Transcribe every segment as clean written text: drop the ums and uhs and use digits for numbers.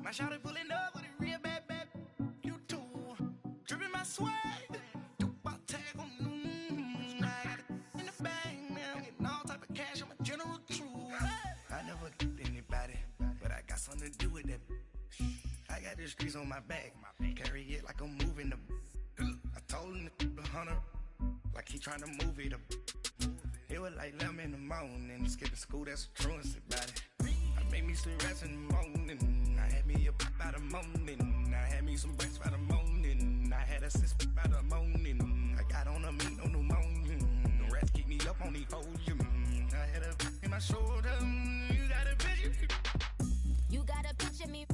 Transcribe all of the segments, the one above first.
My shawty pulling up with a real bad. You too. Dripping my swag. Do about tag on. I got it in the bag now. Getting all type of cash. I'm a general true. I never get anybody, but I got something to do with that. I got the streets on my back. Carry it like I'm moving the. I told him to 100, like he trying to move it up. It was like 11 in the morning, skipping school, that's a truancy about it. I made me some rest in the morning, I had me up by the morning, I had me some breaks by the morning, I had a sis by the morning, I got on a meat, no pneumonia, the rats keep me up on the podium, I had a in my shoulder, you got a picture. You got a picture me,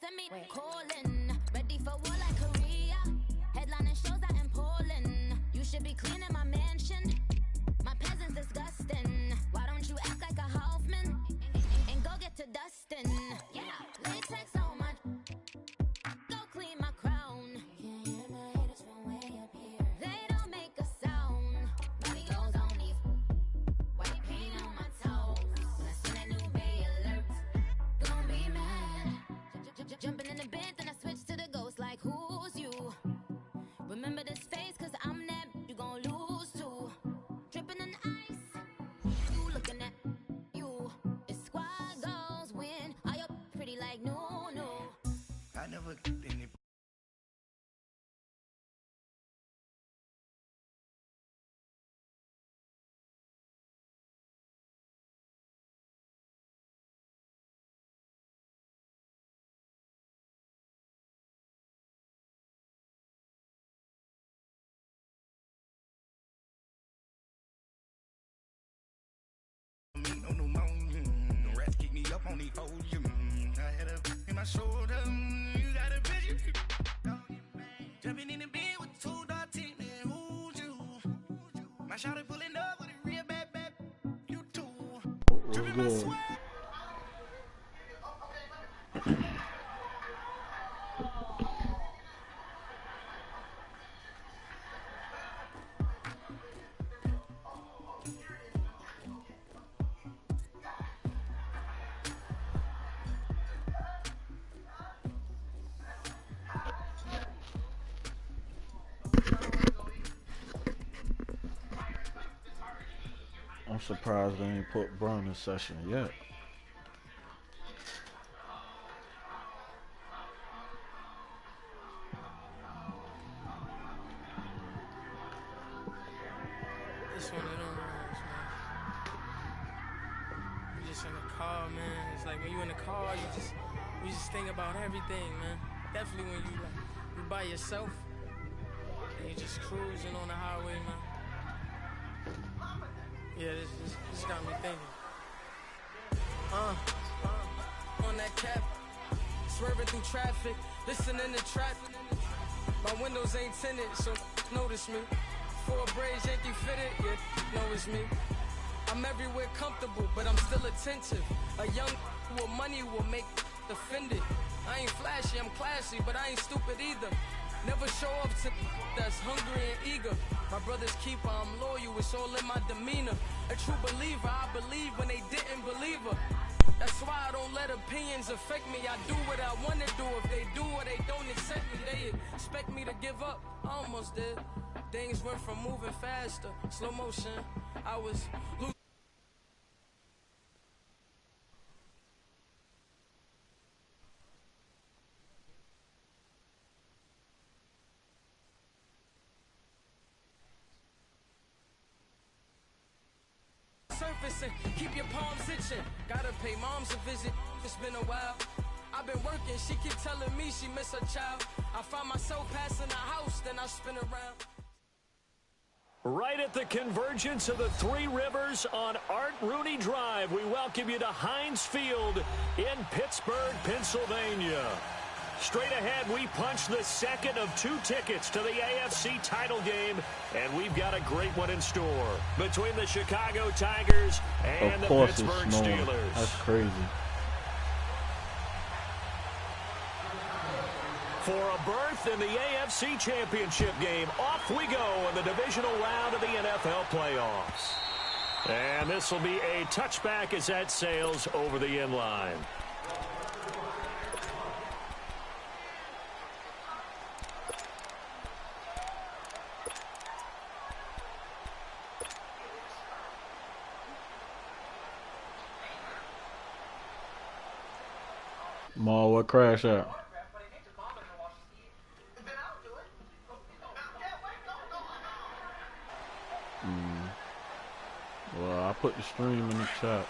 send me calling, ready for war like Korea, headlining shows out in Poland, you should be cleaning my mansion. My presence disgusting. Why don't you act like a Hoffman and go get to dustin'? Yeah, latex on my. Go clean my crown. Can't hear my haters from way up here. They don't make a sound. Body goes on these. White paint on my toes. When I see that new Bay alert, you gon' be mad. Jumping in the bed, then I switch to the ghost like who's you? Remember this face, cause I'm that you gon' lose too. Dripping in ice, you looking at you. The squad goes win. Are you pretty like no? I never get any. No pneumonia, the rats keep me up on the podium. I had a in my shoulder, you got a picture. Jumping in the bed with 2 dark teeth, man, who's you? My shawty pulling up with a real bad. You too. Dripping my swag. I'm surprised they ain't put Brown in session yet. This one of them ones, man. You just in the car, man. It's like when you in the car, you just think about everything, man. Definitely when you by yourself and you just cruising on the highway, man. Yeah, this got me thinking. On that cap, swerving through traffic, listening to traffic. My windows ain't tinted, so notice me. 4 braids, Yankee fitted, yeah, know it's me. I'm everywhere comfortable, but I'm still attentive. A young with money will make offended. I ain't flashy, I'm classy, but I ain't stupid either. Never show up to that's hungry and eager. My brother's keeper, I'm loyal, it's all in my demeanor. A true believer, I believe when they didn't believe her. That's why I don't let opinions affect me. I do what I want to do. If they do or they don't accept me, they expect me to give up. I almost did. Things went from moving faster, slow motion. I was losing. Surfacing, keep your palms itching. Gotta pay moms a visit. It's been a while. I've been working. She keep telling me she miss her child. I find myself passing the house, then I spin around. Right at the convergence of the Three Rivers on Art Rooney Drive, we welcome you to Heinz Field in Pittsburgh, Pennsylvania. Straight ahead, we punch the second of 2 tickets to the AFC title game, and we've got a great one in store between the Chicago Tigers and the Pittsburgh Steelers. That's crazy. For a berth in the AFC Championship game, off we go in the divisional round of the NFL playoffs. And this will be a touchback as that sails over the inline. Ma, what crash out? Well, I put the stream in the chat.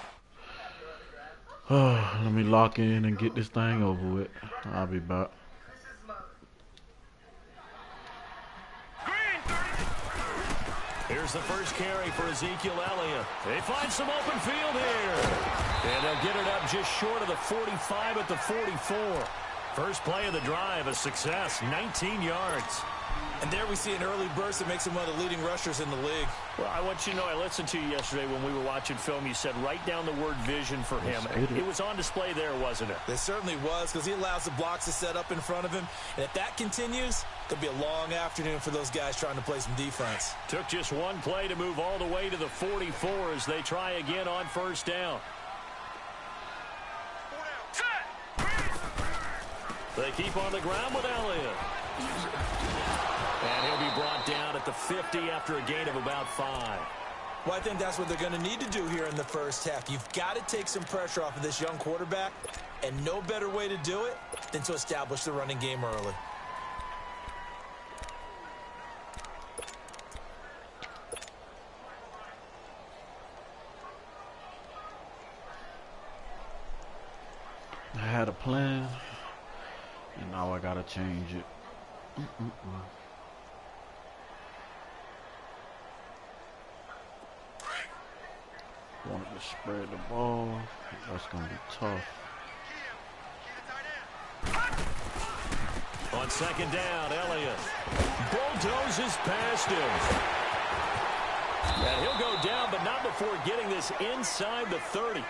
Let me lock in and get this thing over with. I'll be back. Here's the first carry for Ezekiel Elliott. They find some open field here. And they'll get it up just short of the 45 at the 44. First play of the drive, a success, 19 yards. And there we see an early burst that makes him one of the leading rushers in the league. Well, I want you to know, I listened to you yesterday when we were watching film. You said write down the word vision for him. It was on display there, wasn't it? It certainly was, because he allows the blocks to set up in front of him. And if that continues, it'll be a long afternoon for those guys trying to play some defense. Took just one play to move all the way to the 44 as they try again on first down. They keep on the ground with Elliott. And he'll be brought down at the 50 after a gain of about 5. Well, I think that's what they're going to need to do here in the first half. You've got to take some pressure off of this young quarterback, and no better way to do it than to establish the running game early. I had a plan, and now I gotta change it. Wanted to spread the ball. That's gonna be tough. On second down, Elliott bulldozes past him. And he'll go down, but not before getting this inside the 30.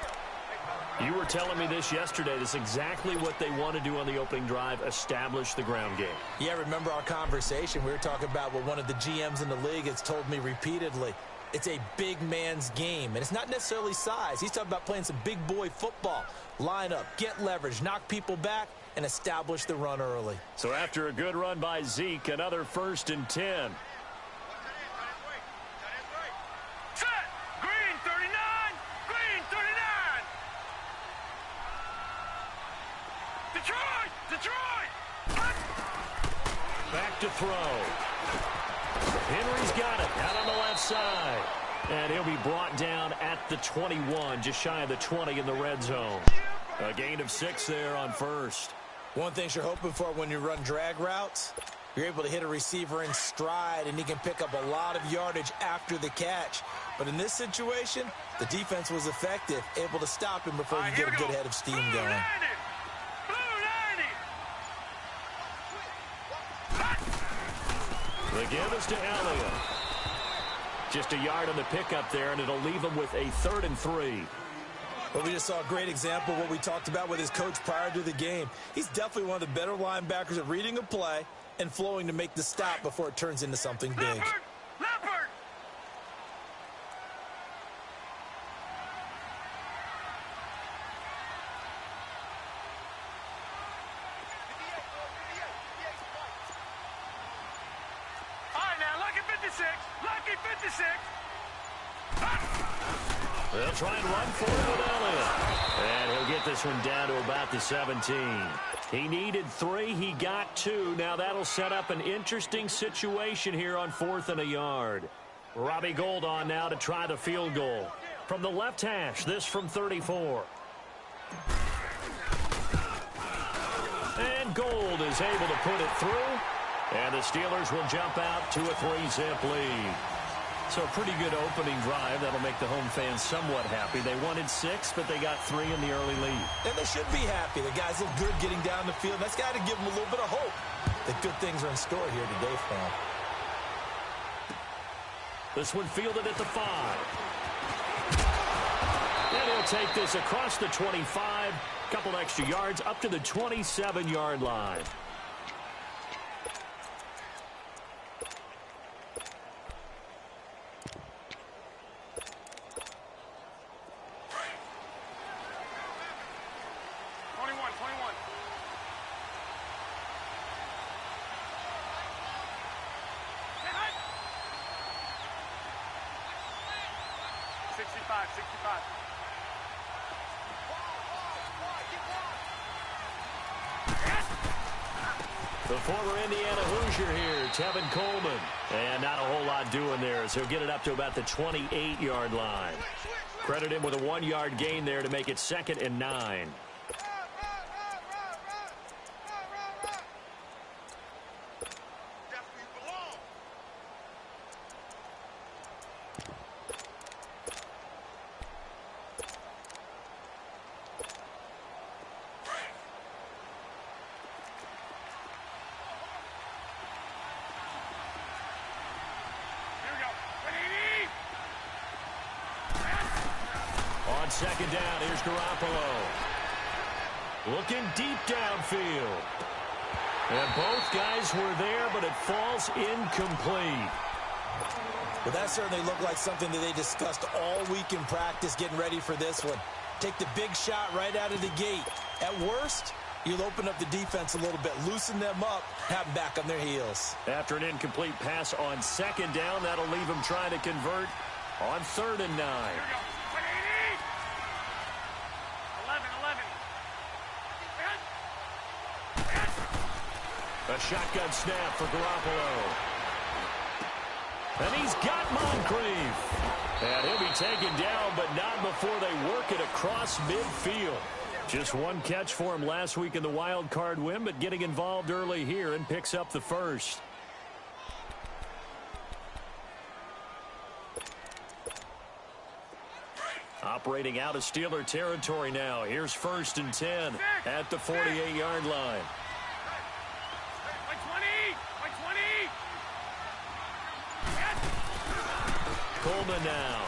You were telling me this yesterday. This is exactly what they want to do on the opening drive, establish the ground game. Yeah, remember our conversation? We were talking about what one of the GMs in the league has told me repeatedly. It's a big man's game, and it's not necessarily size. He's talking about playing some big boy football. Line up, get leverage, knock people back, and establish the run early. So after a good run by Zeke, another 1st and 10. Set! Green 39! Green 39! Detroit! Detroit! Back to throw. Henry's got it out on the left side. And he'll be brought down at the 21, just shy of the 20 in the red zone. A gain of 6 there on first. One thing you're hoping for when you run drag routes, you're able to hit a receiver in stride, and he can pick up a lot of yardage after the catch. But in this situation, the defense was effective, able to stop him before he could get a good head of steam going. The give is to Elliott. Just a yard on the pickup there, and it'll leave him with a 3rd and 3. Well, we just saw a great example of what we talked about with his coach prior to the game. He's definitely one of the better linebackers at reading a play and flowing to make the stop before it turns into something big. Leopard! All right, now, lucky 56. Lucky 56. They'll try and run for it with Elliott. And he'll get this one down to about the 17. He needed 3. He got 2. Now that'll set up an interesting situation here on 4th and a yard. Robbie Gould on now to try the field goal. From the left hash, this from 34. And Gould is able to put it through. And the Steelers will jump out to a 3-zip lead. So a pretty good opening drive. That'll make the home fans somewhat happy. They wanted 6, but they got 3 in the early lead. And they should be happy. The guys look good getting down the field. That's got to give them a little bit of hope that good things are in store here today for them. This one fielded at the 5. And he'll take this across the 25. Couple extra yards up to the 27-yard line. The former Indiana Hoosier here, Tevin Coleman. And not a whole lot doing there, so he'll get it up to about the 28-yard line. Credit him with a 1-yard gain there to make it 2nd and 9. On 2nd down, here's Garoppolo. Looking deep downfield. And both guys were there, but it falls incomplete. Well, that certainly looked like something that they discussed all week in practice getting ready for this one. Take the big shot right out of the gate. At worst, you'll open up the defense a little bit, loosen them up, have them back on their heels. After an incomplete pass on 2nd down, that'll leave them trying to convert on 3rd and 9. A shotgun snap for Garoppolo. And he's got Moncrief. And he'll be taken down, but not before they work it across midfield. Just one catch for him last week in the wild card win, but getting involved early here and picks up the first. Operating out of Steeler territory now. Here's 1st and 10 at the 48-yard line. Coleman now.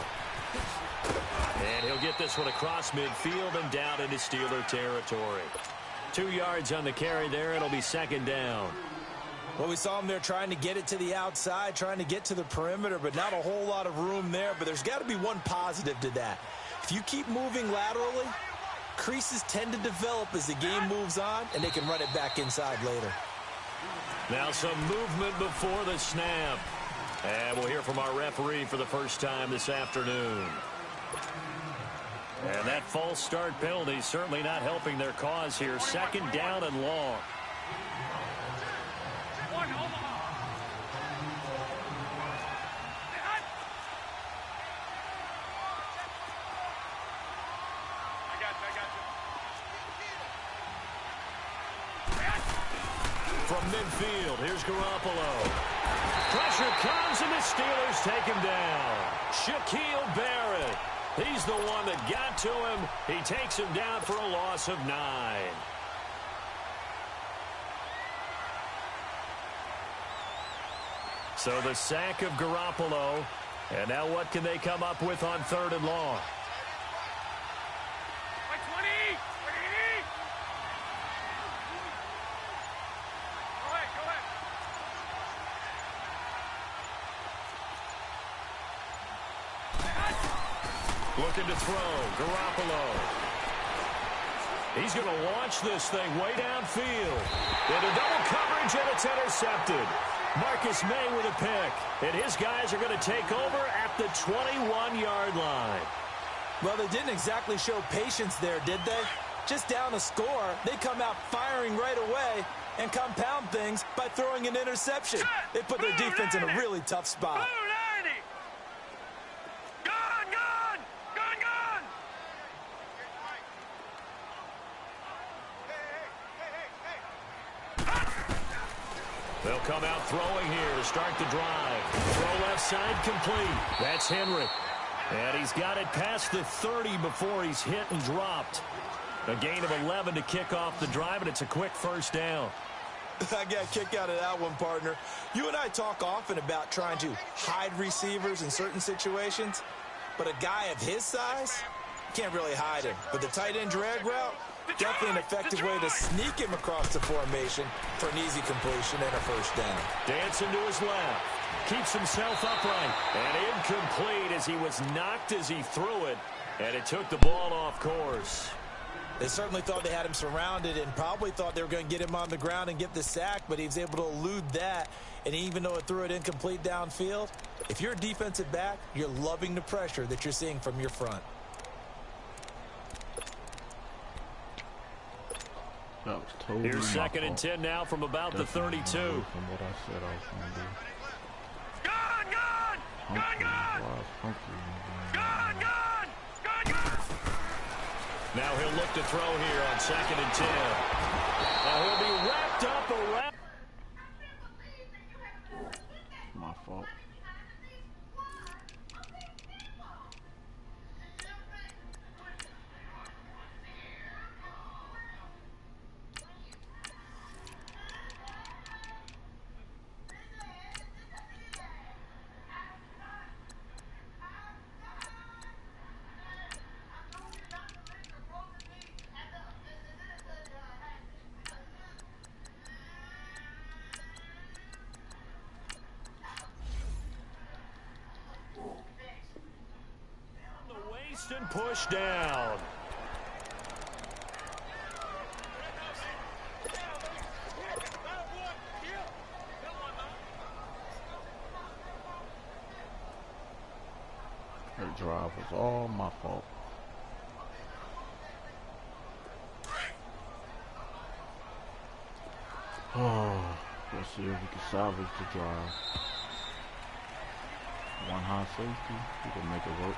And he'll get this one across midfield and down into Steeler territory. 2 yards on the carry there. It'll be 2nd down. Well, we saw him there trying to get it to the outside, trying to get to the perimeter, but not a whole lot of room there. But there's got to be one positive to that. If you keep moving laterally, creases tend to develop as the game moves on, and they can run it back inside later. Now some movement before the snap. And we'll hear from our referee for the first time this afternoon. And that false start penalty certainly not helping their cause here. 2nd down and long. From midfield, here's Garoppolo. Pressure comes, and the Steelers take him down. Shaquille Barrett. He's the one that got to him. He takes him down for a loss of 9. So the sack of Garoppolo. And now what can they come up with on 3rd and long? Looking to throw. Garoppolo. He's going to launch this thing way downfield. Into double coverage, and it's intercepted. Marcus May with a pick. And his guys are going to take over at the 21-yard line. Well, they didn't exactly show patience there, did they? Just down a score, they come out firing right away and compound things by throwing an interception. They put their defense in a really tough spot. They'll come out throwing here to start the drive. Throw left side complete. That's Henry. And he's got it past the 30 before he's hit and dropped. A gain of 11 to kick off the drive, and it's a quick 1st down. I got a kick out of that one, partner. You and I talk often about trying to hide receivers in certain situations, but a guy of his size can't really hide him. But the tight end drag route, definitely an effective way to sneak him across the formation for an easy completion and a 1st down. Dancing to his left. Keeps himself upright. And incomplete as he was knocked as he threw it. And it took the ball off course. They certainly thought they had him surrounded and probably thought they were going to get him on the ground and get the sack, but he was able to elude that. And even though it threw it incomplete downfield, if you're a defensive back, you're loving the pressure that you're seeing from your front. That was totally Here's second and 10 now from about the 32. From what I said I was going to do. Gun! Now he'll look to throw here on second and 10. Now he'll be wrapped up around. My fault. And push down. That drive was all my fault. Oh, let's see if we can salvage the drive. One high safety, we can make it work.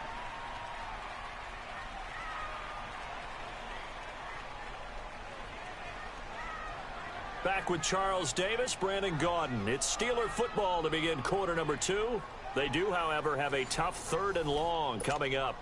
Back with Charles Davis, Brandon Gaudin. It's Steeler football to begin quarter number 2. They do, however, have a tough 3rd and long coming up.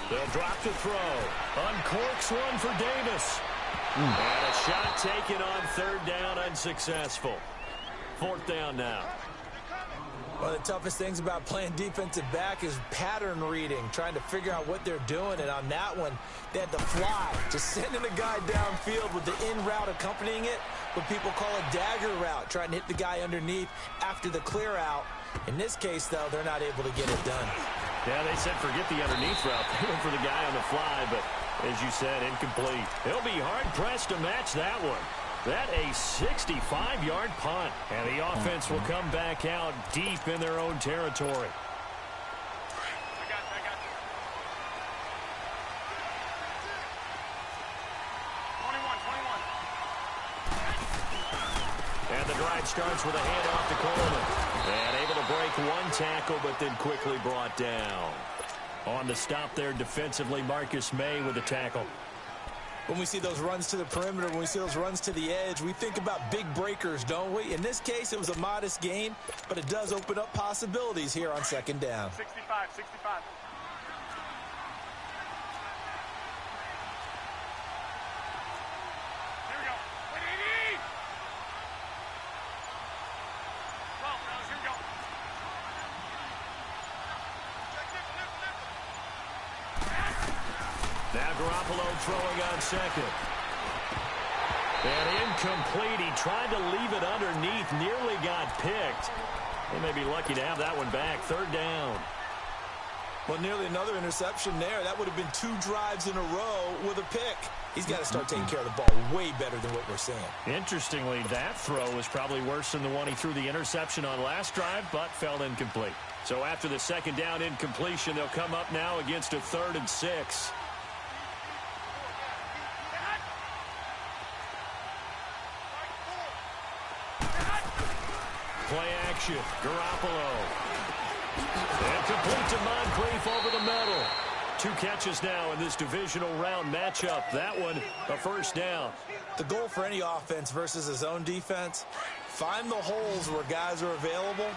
They'll drop to throw. Uncorks one for Davis. And a shot taken on 3rd down, unsuccessful. 4th down now. One of the toughest things about playing defensive back is pattern reading, trying to figure out what they're doing. And on that one, they had to fly, just sending a guy downfield with the in route accompanying it, what people call a dagger route, trying to hit the guy underneath after the clear out. In this case, though, they're not able to get it done. Yeah, they said forget the underneath route. They went for the guy on the fly, but as you said, incomplete. They'll be hard-pressed to match that one. That a 65-yard punt, and the offense will come back out deep in their own territory. I got you. 21. And the drive starts with a handoff to Coleman. And able to break one tackle, but then quickly brought down. On the stop there defensively, Marcus May with a tackle. When we see those runs to the perimeter, when we see those runs to the edge, we think about big breakers, don't we? In this case, it was a modest gain, but it does open up possibilities here on 2nd down. 65. Here we go. Here we go. Now Garoppolo throwing on 2nd. And incomplete. He tried to leave it underneath. Nearly got picked. They may be lucky to have that one back. 3rd down. Well, nearly another interception there. That would have been 2 drives in a row with a pick. He's got to start taking care of the ball way better than what we're seeing. Interestingly, that throw was probably worse than the one he threw the interception on last drive, but fell incomplete. So after the 2nd down incompletion, they'll come up now against a 3rd and 6. Play action. Garoppolo. And complete to Moncrief over the middle. 2 catches now in this divisional round matchup. That one, a 1st down. The goal for any offense versus a zone defense, find the holes where guys are available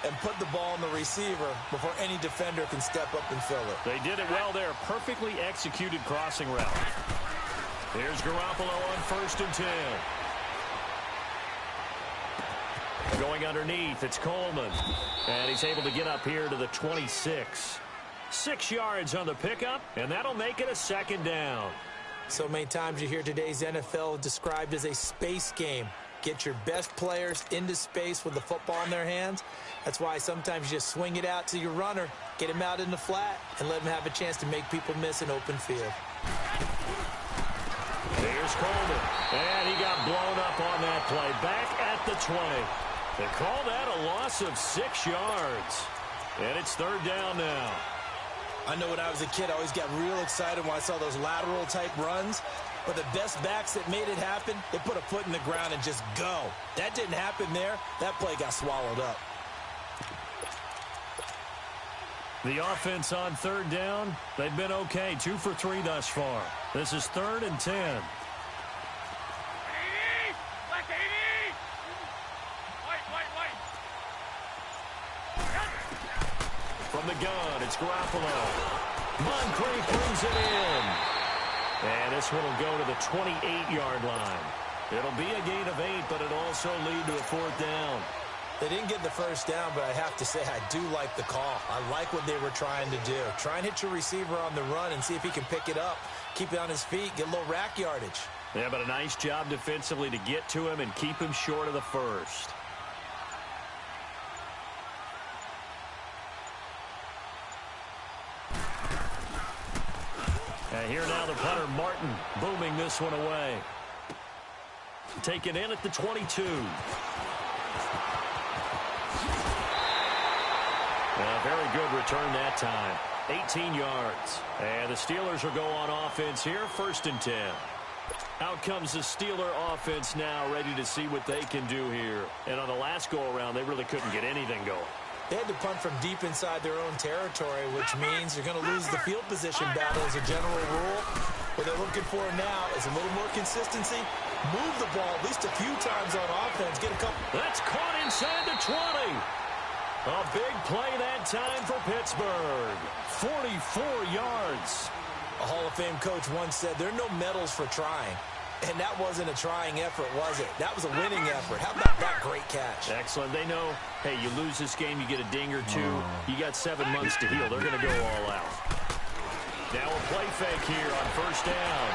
and put the ball in the receiver before any defender can step up and fill it. They did it well there. Perfectly executed crossing route. Here's Garoppolo on 1st and 10. Going underneath, it's Coleman. And he's able to get up here to the 26. 6 yards on the pickup, and that'll make it a 2nd down. So many times you hear today's NFL described as a space game. get your best players into space with the football in their hands. That's why sometimes you just swing it out to your runner, get him out in the flat, and let him have a chance to make people miss an open field. Here's Coleman, and he got blown up on that play. Back at the 20. They call that a loss of 6 yards. And it's 3rd down now. I know when I was a kid, I always got real excited when I saw those lateral-type runs. But the best backs that made it happen, they put a foot in the ground and just go. That didn't happen there. That play got swallowed up. The offense on 3rd down, they've been okay. 2 for 3 thus far. This is 3rd and 10. From the gun, it's Garoppolo. Moncrief brings it in. And this one will go to the 28-yard line. It'll be a gain of 8, but it'll also lead to a 4th down. They didn't get the first down, but I have to say I do like the call. I like what they were trying to do. Try and hit your receiver on the run and see if he can pick it up. Keep it on his feet, get a little rack yardage. Yeah, but a nice job defensively to get to him and keep him short of the first. And here now the punter, Martin, booming this one away. Taken in at the 22. A very good return that time. 18 yards. And the Steelers will go on offense here, 1st and 10. Out comes the Steeler offense now, ready to see what they can do here. And on the last go-around, they really couldn't get anything going. They had to punt from deep inside their own territory, which means you're going to lose the field position battle as a general rule. What they're looking for now is a little more consistency. Move the ball at least a few times on offense. Get a couple. That's caught inside the 20. A big play that time for Pittsburgh. 44 yards. A Hall of Fame coach once said there are no medals for trying. And that wasn't a trying effort, was it? That was a winning effort. How about that great catch? Excellent. They know, hey, you lose this game, you get a ding or two. You got 7 months to heal. They're going to go all out. Now a play fake here on 1st down.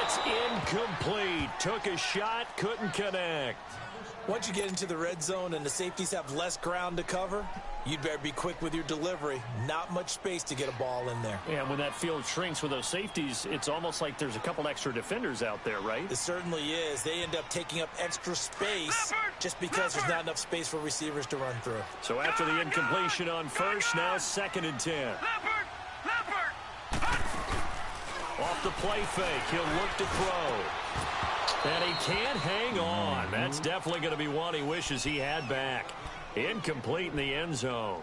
It's incomplete. Took a shot, couldn't connect. Once you get into the red zone and the safeties have less ground to cover, you'd better be quick with your delivery. Not much space to get a ball in there. Yeah, when that field shrinks with those safeties, it's almost like there's a couple extra defenders out there, right? It certainly is. They end up taking up extra space just because there's not enough space for receivers to run through. So after the incompletion on 1st, now 2nd and 10. Off the play fake, he'll look to throw. And he can't hang on. That's definitely going to be one he wishes he had back. Incomplete in the end zone.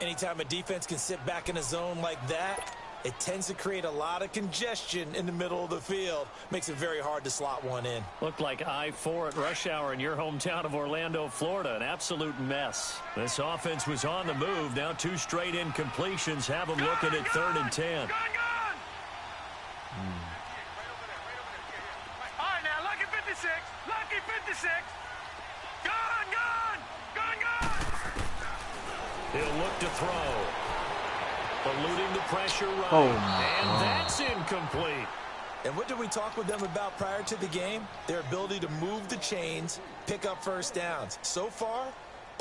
Anytime a defense can sit back in a zone like that, it tends to create a lot of congestion in the middle of the field. Makes it very hard to slot one in. Looked like I-4 at rush hour in your hometown of Orlando, Florida. An absolute mess. This offense was on the move. Now 2 straight incompletions have them looking at 3rd and 10. Lucky 56. Gone. He'll look to throw. Eluding the pressure right. And that's incomplete. And what did we talk with them about prior to the game? Their ability to move the chains, pick up 1st downs. So far,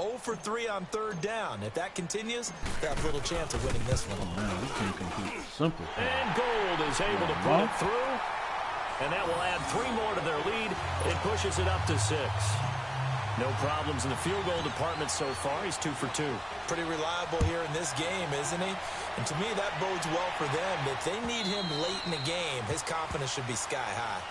0 for 3 on 3rd down. If that continues, they have little chance of winning this one. Oh, man, we can't compete. Simple. And Gold is able to put it through. And that will add 3 more to their lead. It pushes it up to 6. No problems in the field goal department so far. He's 2 for 2. Pretty reliable here in this game, isn't he? And to me, that bodes well for them. If they need him late in the game, his confidence should be sky high.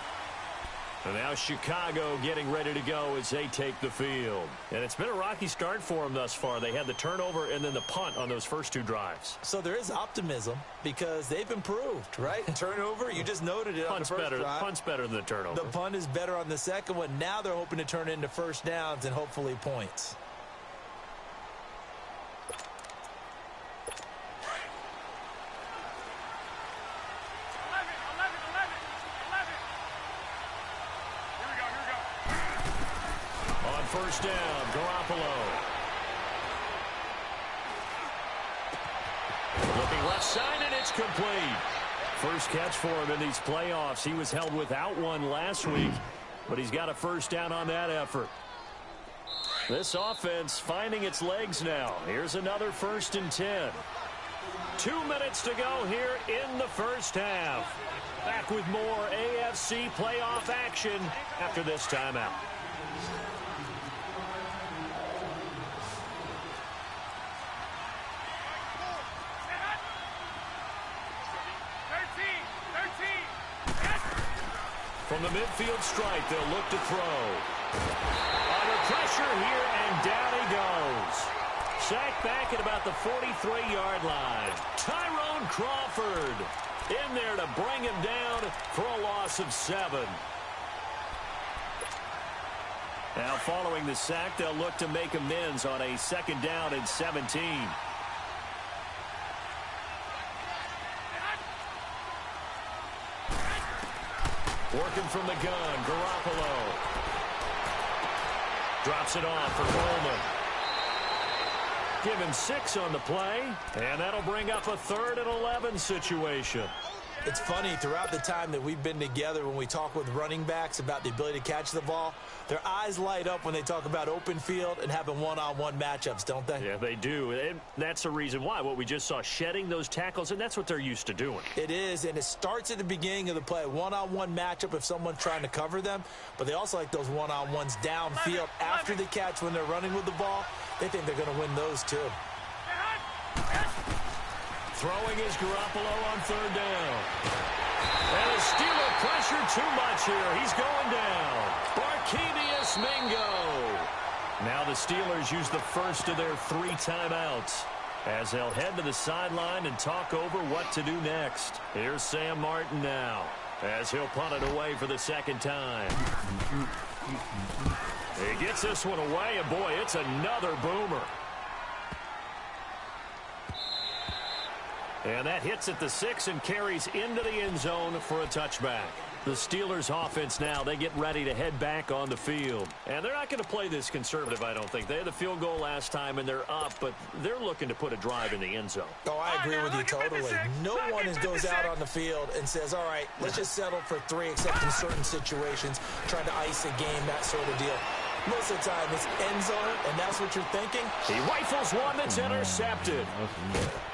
And now Chicago getting ready to go as they take the field. And it's been a rocky start for them thus far. They had the turnover and then the punt on those first 2 drives. So there is optimism because they've improved, right? Turnover, you just noted it on the first drive. Punt's better than the turnover. The punt is better on the second one. Now they're hoping to turn into 1st downs and hopefully points. First down, Garoppolo. Looking left side, and it's complete. First catch for him in these playoffs. He was held without one last week. but he's got a first down on that effort. This offense finding its legs now. Here's another 1st and 10. 2 minutes to go here in the first half. Back with more AFC playoff action after this timeout. From the midfield stripe, they'll look to throw. Under pressure here, and down he goes. Sacked back at about the 43-yard line. Tyrone Crawford in there to bring him down for a loss of 7. Now following the sack, they'll look to make amends on a 2nd down and 17. Working from the gun, Garoppolo. Drops it off for Coleman. Give him 6 on the play, and that'll bring up a 3rd and 11 situation. It's funny, throughout the time that we've been together, when we talk with running backs about the ability to catch the ball, their eyes light up when they talk about open field and having one-on-one matchups, don't they? Yeah, they do. And that's the reason why. What we just saw, shedding those tackles, and that's what they're used to doing. It is, and it starts at the beginning of the play. One-on-one matchup if someone's trying to cover them, but they also like those one-on-ones downfield after the catch when they're running with the ball. They think they're going to win those, too. Throwing is Garoppolo on 3rd down. And the Steeler pressure too much here. He's going down. Barkevious Mingo. Now the Steelers use the first of their 3 timeouts as they'll head to the sideline and talk over what to do next. Here's Sam Martin now as he'll punt it away for the 2nd time. He gets this one away, and boy, it's another boomer. And that hits at the 6 and carries into the end zone for a touchback. The Steelers offense now, they get ready to head back on the field. And they're not going to play this conservative, I don't think. They had the field goal last time, and they're up, but they're looking to put a drive in the end zone. Oh, I agree with you totally. No one goes out on the field and says, all right, let's just settle for 3, except in certain situations, trying to ice a game, that sort of deal. Most of the time, it's end zone, and that's what you're thinking. He rifles one that's intercepted.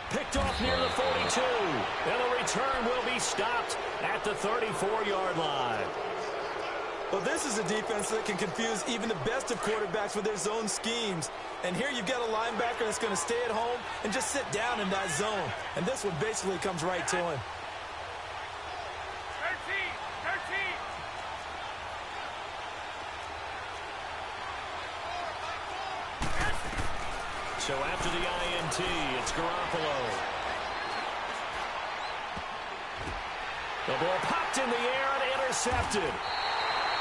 Picked off near the 42. And the return will be stopped at the 34-yard line. Well, this is a defense that can confuse even the best of quarterbacks with their zone schemes. And here you've got a linebacker that's going to stay at home and just sit down in that zone. And this one basically comes right to him. 13. So after the INT, it's Garoppolo. The ball popped in the air and intercepted.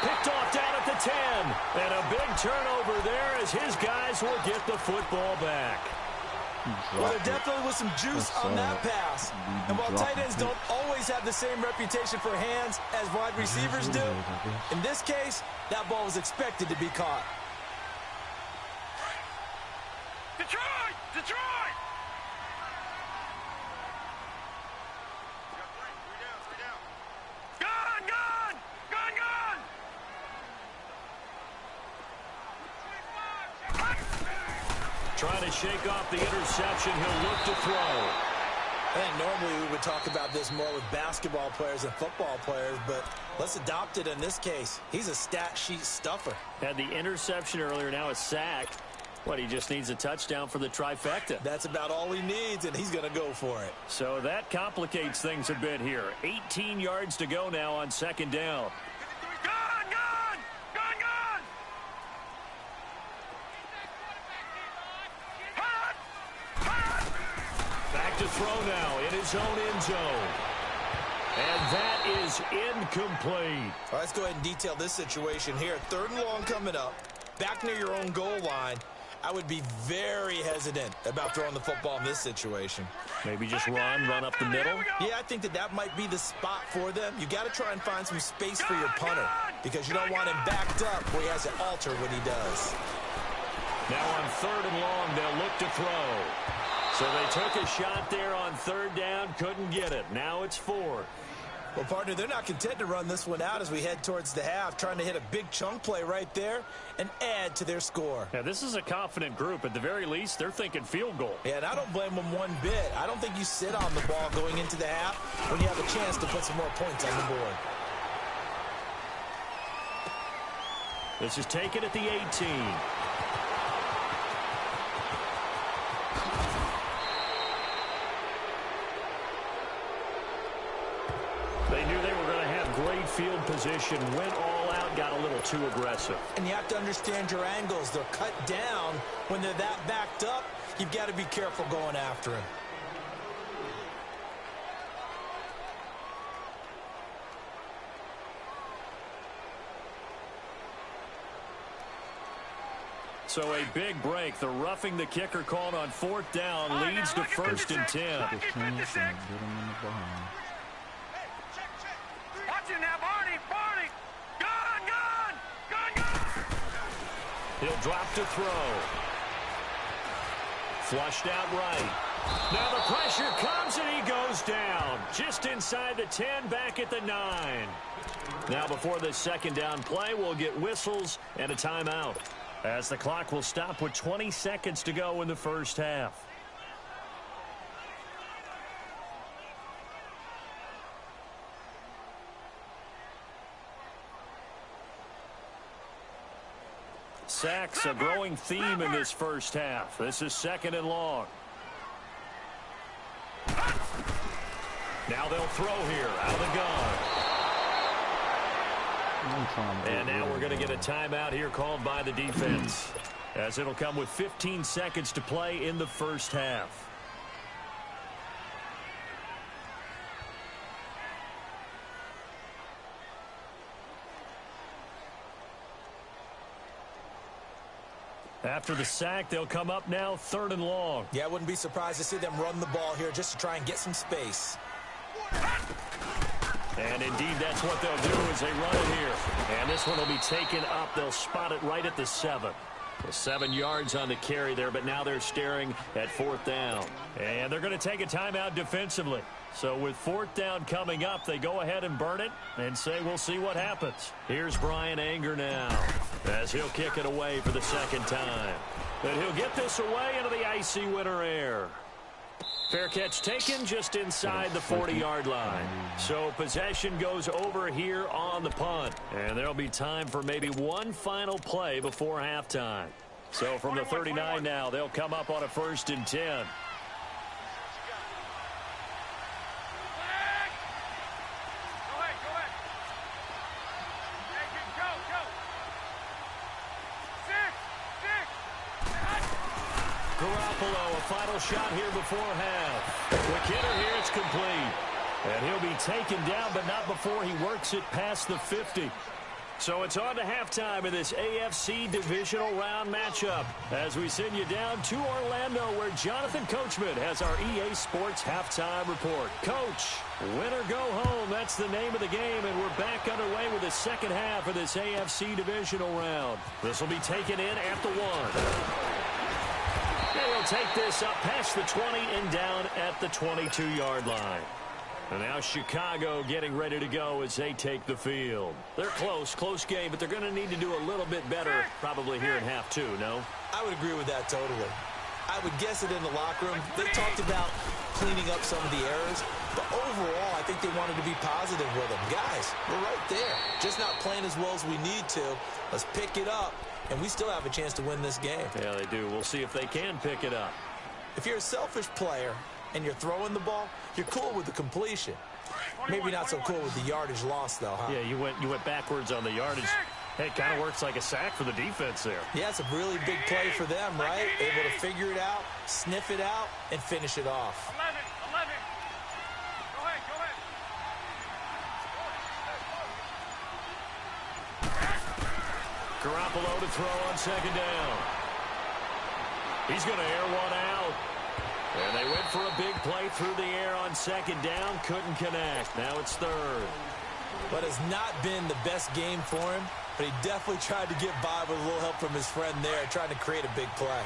Picked off down at the 10. And a big turnover there as his guys will get the football back. Well, there definitely was some juice on that pass. And while tight ends don't always have the same reputation for hands as wide receivers do, in this case, that ball was expected to be caught. Detroit! Gone! Trying to shake off the interception. He'll look to throw. I think normally we would talk about this more with basketball players and football players, but let's adopt it in this case. He's a stat sheet stuffer. Had the interception earlier, now a sack. What, he just needs a touchdown for the trifecta. That's about all he needs, and he's going to go for it. So that complicates things a bit here. 18 yards to go now on 2nd down. Gone! Back to throw now in his own end zone. And that is incomplete. All right, let's go ahead and detail this situation here. 3rd and long coming up, back near your own goal line. I would be very hesitant about throwing the football in this situation. Maybe just run up the middle. Yeah, I think that might be the spot for them. You got to try and find some space for your punter because you don't want him backed up where he has to alter what he does. Now on 3rd and long, they'll look to throw. So they took a shot there on 3rd down, couldn't get it. Now it's 4th. Well, partner, they're not content to run this one out as we head towards the half, trying to hit a big chunk play right there and add to their score. Yeah, this is a confident group. At the very least, they're thinking field goal. Yeah, and I don't blame them one bit. I don't think you sit on the ball going into the half when you have a chance to put some more points on the board. This is taken at the 18. They knew they were going to have great field position, went all out, got a little too aggressive. And you have to understand your angles. They're cut down. When they're that backed up, you've got to be careful going after him. So a big break. The roughing the kicker called on 4th down leads to 1st and 10. Watch it now, Barney. Gone. He'll drop to throw. Flushed out right. Now the pressure comes and he goes down. Just inside the 10, back at the 9. Now before this 2nd down play, we'll get whistles and a timeout, as the clock will stop with 20 seconds to go in the first half. Sacks, a growing theme in this first half. This is 2nd and long. Now they'll throw here out of the gun. And now we're going to get a timeout here called by the defense, as it'll come with 15 seconds to play in the first half. After the sack, they'll come up now 3rd and long. Yeah, I wouldn't be surprised to see them run the ball here just to try and get some space. And indeed, that's what they'll do as they run it here. And this one will be taken up. They'll spot it right at the 7. 7 yards on the carry there, but now they're staring at 4th down. And they're going to take a timeout defensively. So with 4th down coming up, they go ahead and burn it and say we'll see what happens. Here's Brian Anger now, as he'll kick it away for the 2nd time. And he'll get this away into the icy winter air. Fair catch taken just inside the 40-yard line. So possession goes over here on the punt. And there'll be time for maybe one final play before halftime. So from the 39 now, they'll come up on a 1st and 10. Final shot here before half. The kidder here, it's complete. And he'll be taken down, but not before he works it past the 50. So it's on to halftime in this AFC divisional round matchup, as we send you down to Orlando, where Jonathan Coachman has our EA Sports halftime report. Coach, win or go home, that's the name of the game, and we're back underway with the 2nd half of this AFC divisional round. This will be taken in at the 1. They'll take this up past the 20 and down at the 22-yard line. And now Chicago getting ready to go as they take the field. They're close game, but they're going to need to do a little bit better probably here in half 2, no? I would agree with that totally. I would guess it in the locker room. They talked about cleaning up some of the errors, but overall, I think they wanted to be positive with them. Guys, we're right there. Just not playing as well as we need to. Let's pick it up, and we still have a chance to win this game. Yeah, they do. We'll see if they can pick it up. If you're a selfish player and you're throwing the ball, you're cool with the completion. Maybe not so cool with the yardage loss, though, huh? Yeah, you went backwards on the yardage. Hey, it kind of works like a sack for the defense there. Yeah, it's a really big play for them, right? Able to figure it out, sniff it out, and finish it off. 11. Go ahead. Garoppolo to throw on 2nd down. He's going to air one out. And they went for a big play through the air on 2nd down. Couldn't connect. Now it's 3rd. But it's not been the best game for him. But he definitely tried to get by with a little help from his friend there, trying to create a big play.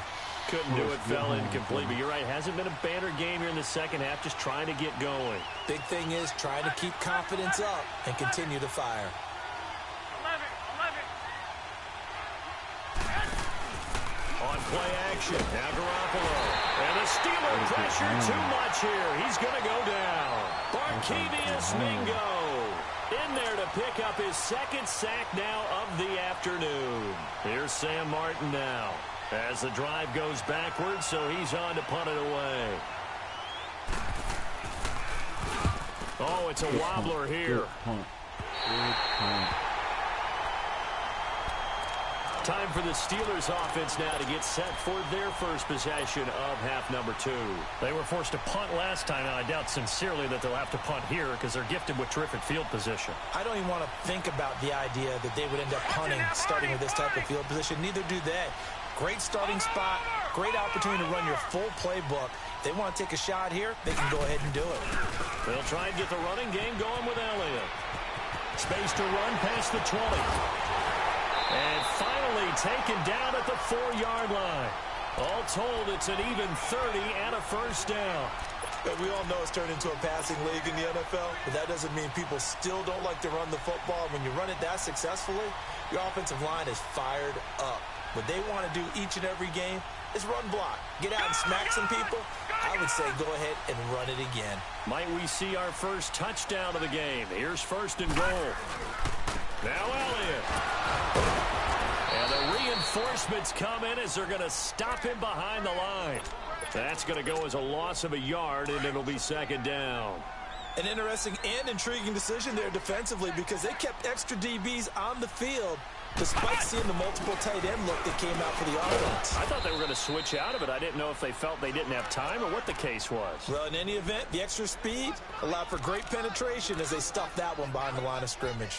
Couldn't do it, fell incomplete. But you're right, hasn't been a banner game here in the second half, just trying to get going. Big thing is trying to keep confidence up and continue to fire. 11. On play action, now Garoppolo. And the Steeler pressure too much here. He's going to go down. Barkevious Mingo in there to pick up his second sack now of the afternoon. Here's Sam Martin now as the drive goes backwards, so he's on to punt it away. Oh, it's a wobbler here. Time for the Steelers offense now to get set for their first possession of half number 2. They were forced to punt last time, and I doubt sincerely that they'll have to punt here because they're gifted with terrific field position. I don't even want to think about the idea that they would end up punting starting with this type of field position. Neither do they. Great starting spot, great opportunity to run your full playbook. If they want to take a shot here, they can go ahead and do it. They'll try and get the running game going with Elliott. Space to run past the 20. And finally taken down at the 4-yard line. All told, it's an even 30 and a first down. We all know it's turned into a passing league in the NFL, but that doesn't mean people still don't like to run the football. When you run it that successfully, your offensive line is fired up. What they want to do each and every game is run block. Get out and smack some people. I would say go ahead and run it again. Might we see our first touchdown of the game? Here's first and goal. Now Elliott. And the reinforcements come in as they're going to stop him behind the line. That's going to go as a loss of a yard, and it'll be second down. An interesting and intriguing decision there defensively because they kept extra DBs on the field despite seeing the multiple tight end look that came out for the offense. I thought they were going to switch out of it. I didn't know if they felt they didn't have time or what the case was. Well, in any event, the extra speed allowed for great penetration as they stuffed that one behind the line of scrimmage.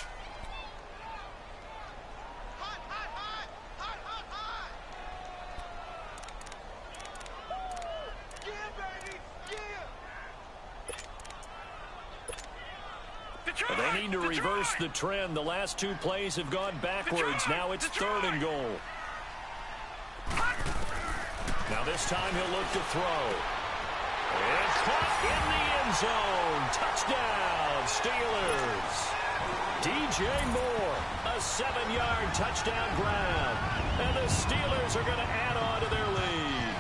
They need to reverse the trend. The last 2 plays have gone backwards. Now it's third and goal. Now this time he'll look to throw. It's caught in the end zone. Touchdown, Steelers. DJ Moore, a 7-yard touchdown grab. And the Steelers are going to add on to their lead.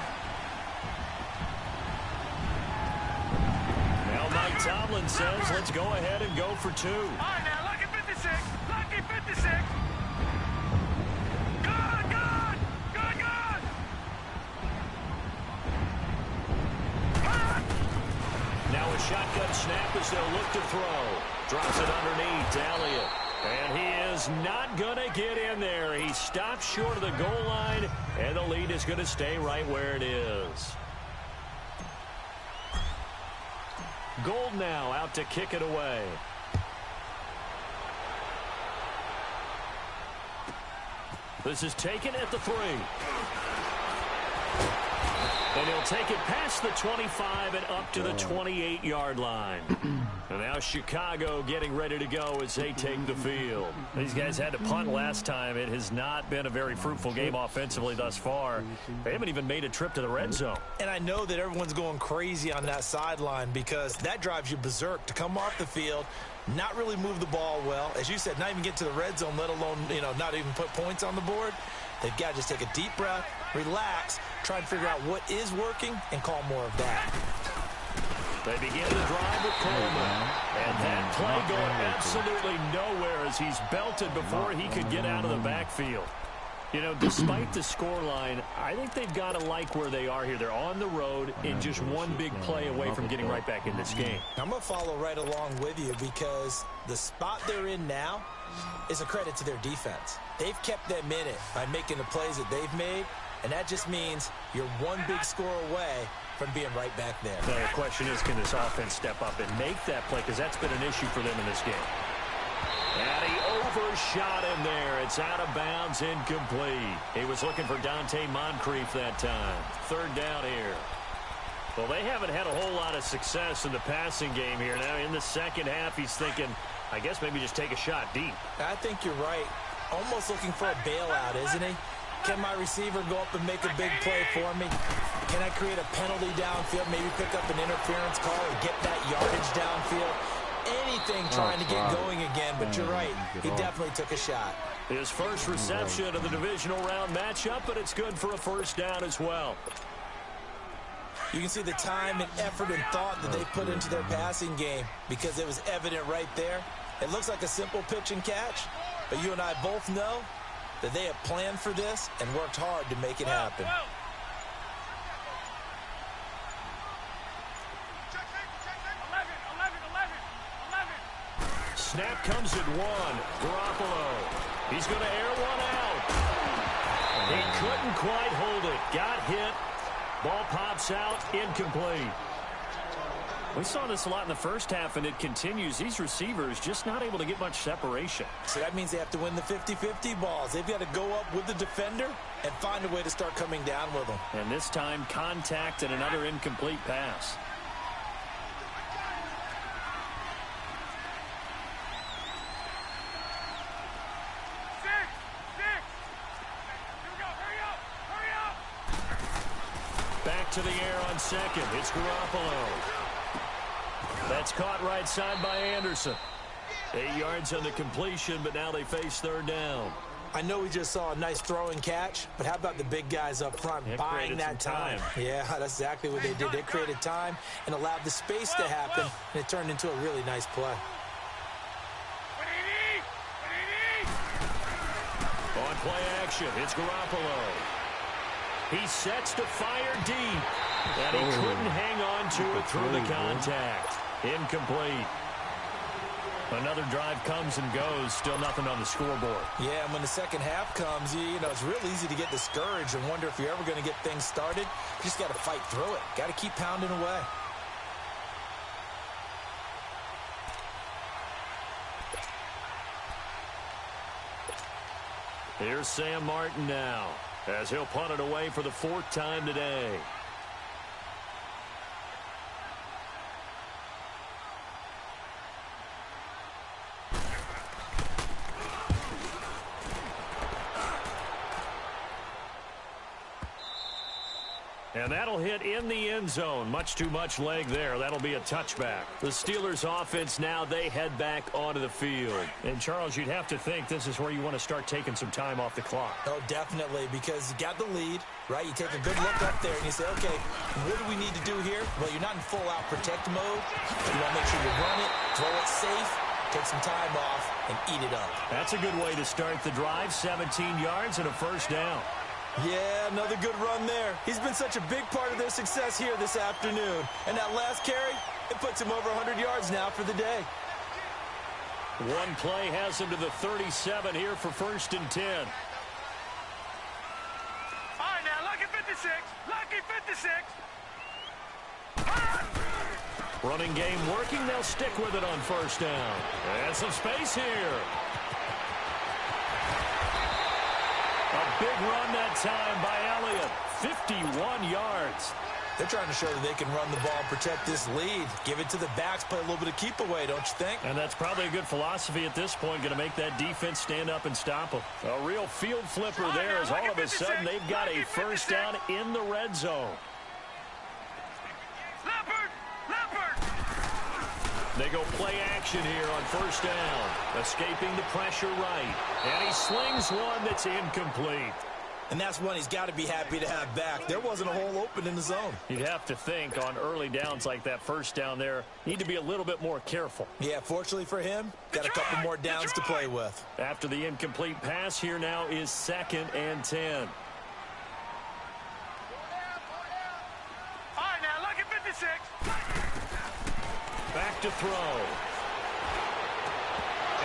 Now Mike Tomlin says, let's go ahead and go for 2. All right, now, lucky 56. Lucky 56. Good. Now a shotgun snap as they'll look to throw. Drops it underneath to Elliott. And he is not going to get in there. He stops short of the goal line, and the lead is going to stay right where it is. Gold now out to kick it away. This is taken at the 3. And he'll take it past the 25 and up to the 28-yard line. And now Chicago getting ready to go as they take the field. These guys had to punt last time. It has not been a very fruitful game offensively thus far. They haven't even made a trip to the red zone. And I know that everyone's going crazy on that sideline because that drives you berserk to come off the field, not really move the ball well. As you said, not even get to the red zone, let alone, not even put points on the board. They've got to just take a deep breath, relax, try and figure out what is working, and call more of that. They begin the drive with Coleman. And that play going absolutely nowhere as he's belted before he could get out of the backfield. Despite the scoreline, I think they've got to like where they are here. They're on the road and just one big play away from getting right back in this game. I'm going to follow right along with you because the spot they're in now is a credit to their defense. They've kept them in it by making the plays that they've made, and that just means you're one big score away from being right back there. Now the question is, can this offense step up and make that play? Because that's been an issue for them in this game. And he overshot him there. It's out of bounds, incomplete. He was looking for Dante Moncrief that time. Third down here. Well, they haven't had a whole lot of success in the passing game here. Now in the second half, he's thinking, I guess maybe just take a shot deep. I think you're right. Almost looking for a bailout, isn't he? Can my receiver go up and make a big play for me? Can I create a penalty downfield, maybe pick up an interference call or get that yardage downfield? Anything trying to get going again, but you're right. He definitely took a shot. His first reception of the divisional round matchup, but it's good for a first down as well. You can see the time and effort and thought that they put into their passing game because it was evident right there. It looks like a simple pitch and catch, but you and I both know that they have planned for this and worked hard to make it happen. Snap comes at 1. Garoppolo. He's going to air one out. He couldn't quite hold it. Got hit. Ball pops out. Incomplete. We saw this a lot in the first half, and it continues. These receivers just not able to get much separation. So that means they have to win the 50-50 balls. They've got to go up with the defender and find a way to start coming down with them. And this time, contact and another incomplete pass. Back to the air on second. It's Garoppolo. That's caught right side by Anderson. 8 yards on the completion, but now they face third down. I know we just saw a nice throw and catch, but how about the big guys up front buying that time? Yeah, that's exactly what they did. They created time and allowed the space to happen, and it turned into a really nice play. On play action, it's Garoppolo. He sets to fire deep, and he couldn't hang on to it through the contact. Incomplete. Another drive comes and goes, still nothing on the scoreboard. Yeah, and when the second half comes, you know, it's real easy to get discouraged and wonder if you're ever going to get things started. You just got to fight through it. Got to keep pounding away. Here's Sam Martin now, as he'll punt it away for the 4th time today. And that'll hit in the end zone. Much too much leg there. That'll be a touchback. The Steelers offense now, they head back onto the field. And, Charles, you'd have to think this is where you want to start taking some time off the clock. Oh, definitely, because you got the lead, right? You take a good look up there and you say, okay, what do we need to do here? Well, you're not in full-out protect mode. You want to make sure you run it, throw it safe, take some time off, and eat it up. That's a good way to start the drive. 17 yards and a first down. Yeah, another good run there. He's been such a big part of their success here this afternoon. And that last carry, it puts him over 100 yards now for the day. One play has him to the 37 here for 1st and 10. All right, now, lucky 56. Lucky 56. Running game working. They'll stick with it on 1st down. And some space here. A big run that time by Elliott. 51 yards. They're trying to show that they can run the ball and protect this lead. Give it to the backs, play a little bit of keep away, don't you think? And that's probably a good philosophy at this point, going to make that defense stand up and stop them. A real field flipper there as all of a sudden they've got a first down in the red zone. They go play action here on 1st down. Escaping the pressure right. And he slings one that's incomplete. And that's one he's got to be happy to have back. There wasn't a hole open in the zone. You'd have to think on early downs like that 1st down there, need to be a little bit more careful. Yeah, fortunately for him, got a couple more downs to play with. After the incomplete pass, here now is 2nd and 10. All right, now, lucky 56. Back to throw.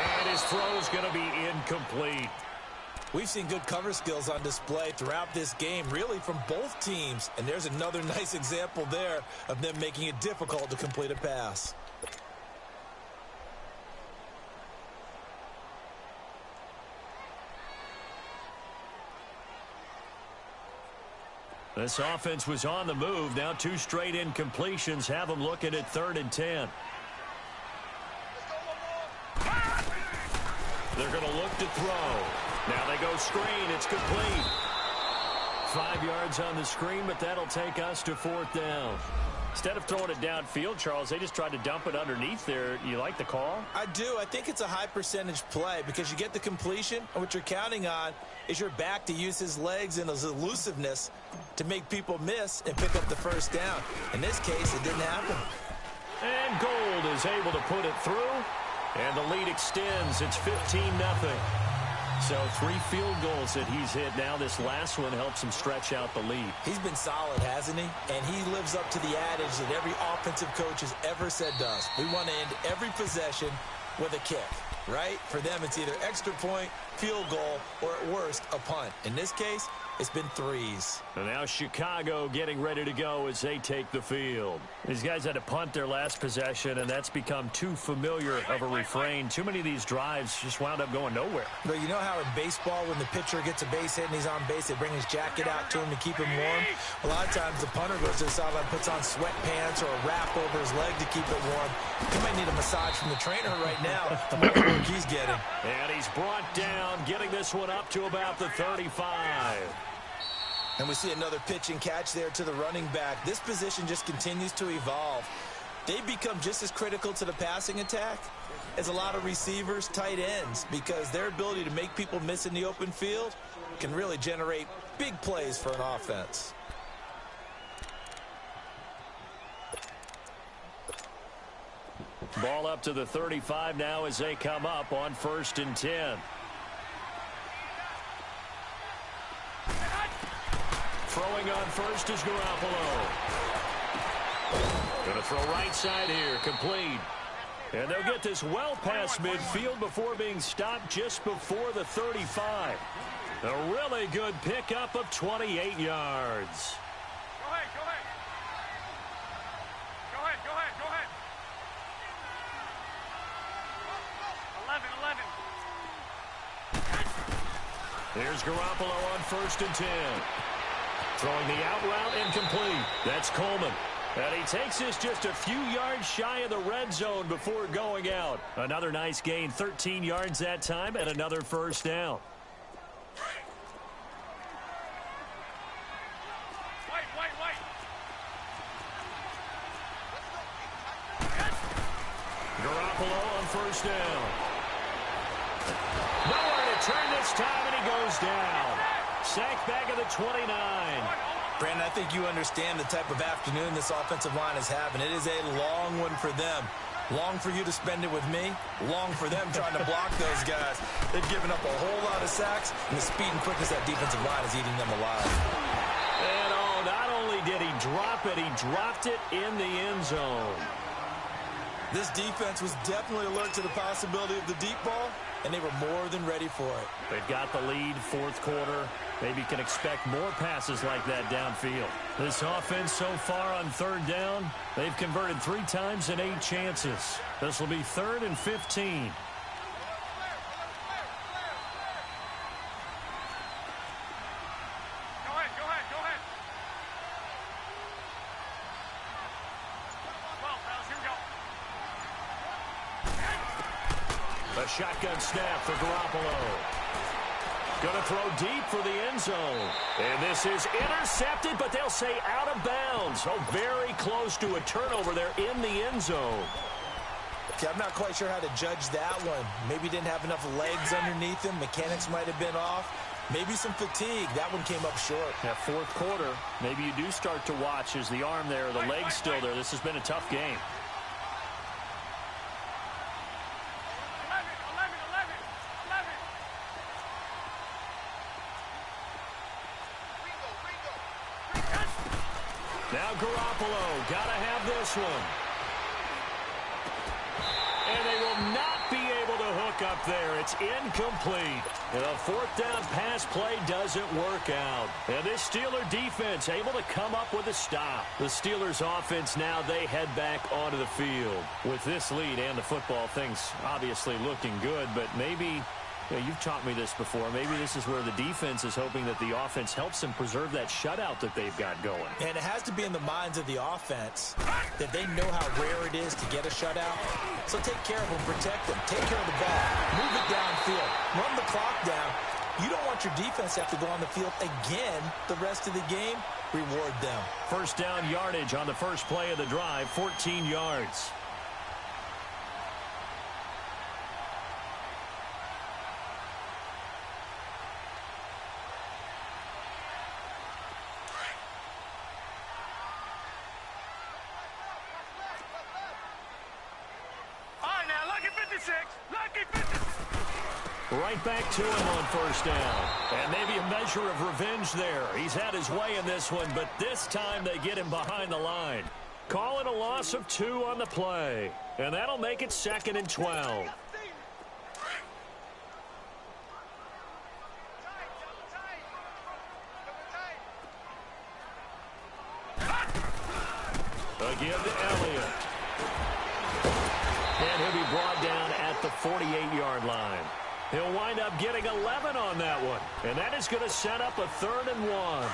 And his throw's going to be incomplete. We've seen good cover skills on display throughout this game, really from both teams. And there's another nice example there of them making it difficult to complete a pass. This offense was on the move. Now 2 straight incompletions have them looking at 3rd and 10. They're going to look to throw. Now they go screen. It's complete. 5 yards on the screen, but that'll take us to 4th down. Instead of throwing it downfield, Charles, they just tried to dump it underneath there. You like the call? I do. I think it's a high percentage play because you get the completion, and what you're counting on is your back to use his legs and his elusiveness to make people miss and pick up the first down. In this case, it didn't happen. And Gold is able to put it through, and the lead extends. It's 15-0. So 3 field goals that he's hit now. This last one helps him stretch out the lead. He's been solid, hasn't he? And he lives up to the adage that every offensive coach has ever said to us. We want to end every possession with a kick, right? For them, it's either extra point, field goal, or at worst, a punt. In this case, it's been 3s. And now Chicago getting ready to go as they take the field. These guys had to punt their last possession, and that's become too familiar of a refrain. Too many of these drives just wound up going nowhere. But you know how in baseball, when the pitcher gets a base hit and he's on base, they bring his jacket out to him to keep him warm? A lot of times the punter goes to the sideline, puts on sweatpants or a wrap over his leg to keep it warm. He might need a massage from the trainer right now to the work he's getting. And he's brought down, getting this one up to about the 35. And we see another pitch and catch there to the running back. This position just continues to evolve. They become just as critical to the passing attack as a lot of receivers, tight ends, because their ability to make people miss in the open field can really generate big plays for an offense. Ball up to the 35 now as they come up on 1st and 10. Throwing on first is Garoppolo. Going to throw right side here, complete. And they'll get this well past midfield before being stopped just before the 35. A really good pickup of 28 yards. Go ahead, go ahead. Go ahead, go ahead, go ahead. 11. Here's Garoppolo on 1st and 10. Throwing the out route incomplete. That's Coleman. And he takes this just a few yards shy of the red zone before going out. Another nice gain, 13 yards that time, and another first down. Wait. Garoppolo on 1st down. Nowhere to turn this time, and he goes down. Sacked back at the 29. Brandon, I think you understand the type of afternoon this offensive line is having. It is a long one for them. Long for you to spend it with me. Long for them trying to block those guys. They've given up a whole lot of sacks, and the speed and quickness of that defensive line is eating them alive. And not only did he drop it, he dropped it in the end zone. This defense was definitely alert to the possibility of the deep ball, and they were more than ready for it. They've got the lead, 4th quarter. Maybe can expect more passes like that downfield. This offense so far on 3rd down, they've converted 3 times in 8 chances. This will be 3rd and 15. Go ahead. Well, fellas, here we go. A shotgun snap for Garoppolo. Going to throw deep for the end zone. And this is intercepted, but they'll say out of bounds. Oh, very close to a turnover there in the end zone. Okay, I'm not quite sure how to judge that one. Maybe didn't have enough legs underneath him. Mechanics might have been off. Maybe some fatigue. That one came up short. That 4th quarter, maybe you do start to watch as the arm there, the leg's still there. This has been a tough game. 11. Now Garoppolo, gotta have this one. And they will not be able to hook up there. It's incomplete. And a 4th down pass play doesn't work out. And this Steeler defense able to come up with a stop. The Steelers offense now, they head back onto the field. With this lead and the football, things obviously looking good, but maybe... you've taught me this before. Maybe this is where the defense is hoping that the offense helps them preserve that shutout that they've got going. And it has to be in the minds of the offense that they know how rare it is to get a shutout. So take care of them, protect them, take care of the ball, move it downfield, run the clock down, You don't want your defense to have to go on the field again the rest of the game. Reward them. First down yardage on the first play of the drive, 14 yards. Right back to him on first down. And maybe a measure of revenge there. He's had his way in this one, but this time they get him behind the line. Call it a loss of 2 on the play. And that'll make it 2nd and 12. Again to Elliott. And he'll be brought down at the 48-yard line. He'll wind up getting 11 on that one. And that is going to set up a 3rd and 1.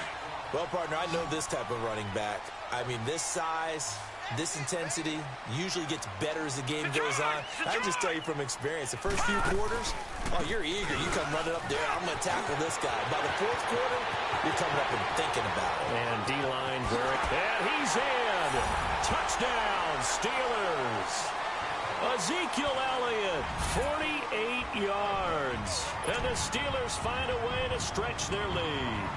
Well, partner, I know this type of running back. I mean, this size, this intensity usually gets better as the game goes on. I can just tell you from experience, the first few quarters, oh, you're eager. You come running up there, I'm going to tackle this guy. By the 4th quarter, you're coming up and thinking about it. And D-line, and he's in. Touchdown, Steelers. Ezekiel Elliott, 48 yards. And the Steelers find a way to stretch their lead.